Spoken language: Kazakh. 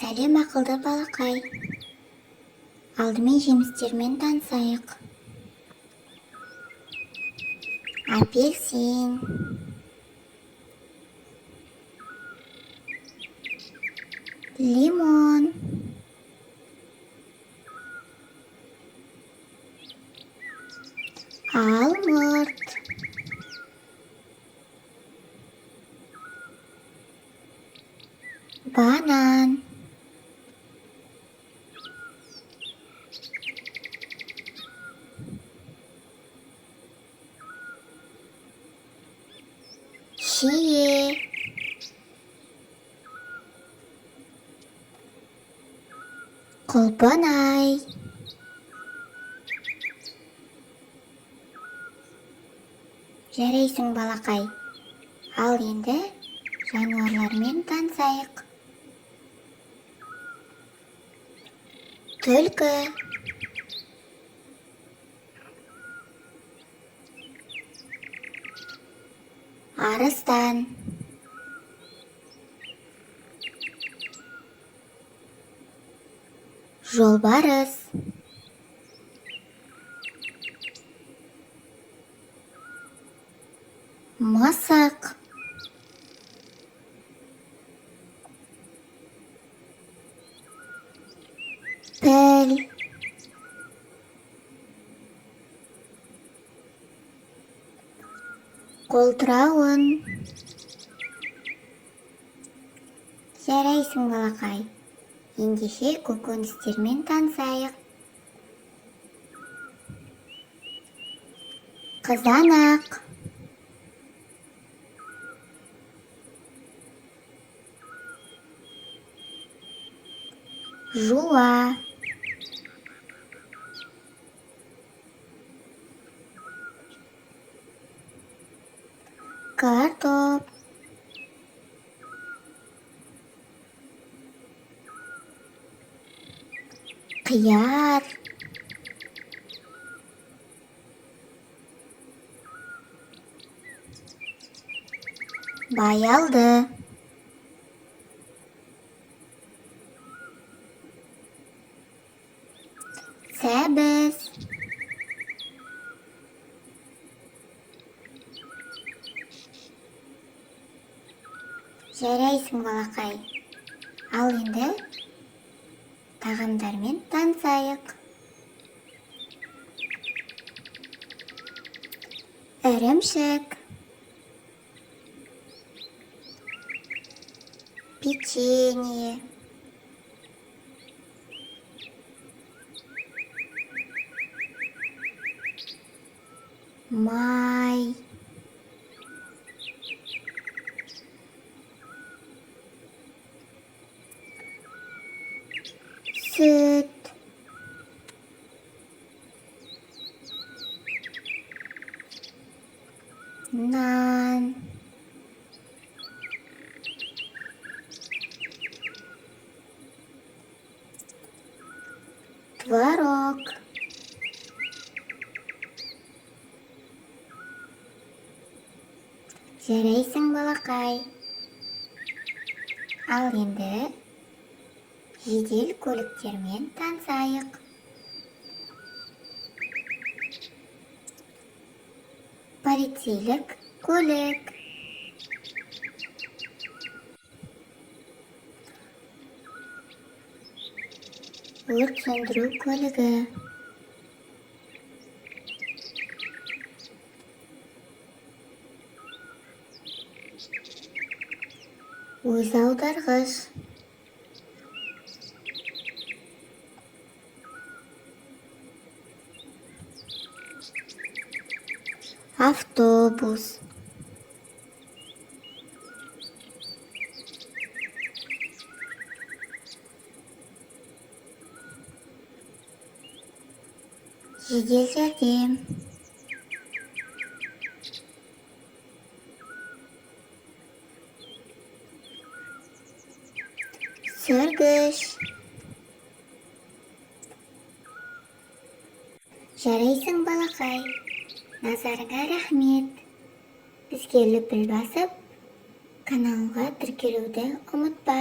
Сәлем ақылды балақай. Алдымен жемістермен танысайық. Апельсин, лимон, алмұрт, банан, шие, құлпынай, жарайсың балақай. Ал енді жануарлармен танысайық. Түлкі, арыстан, жолбарыс, мысық, піл, қолтырауын. Жарайсың балақай. Ендеше көкөністермен танысайық. Қызанақ, жуа, картоп, қияр, баялды, сәбіз, жарайсың балақай. Ал енді тағамдармен танысайық. Ірімшік, печенье, май, сүт, нан, творог, жарайсың балақай. Ал енді жедел көліктермен танысайық. Полицейлік көлік, өрт сөндіру көлігі, өз аударғыш, автобус, жедел жәрдем, сүргіш. Жарайсың балақай. Назарыңа рахмет. Бізге лүпіл басып, каналға тіркелуді ұмытпа.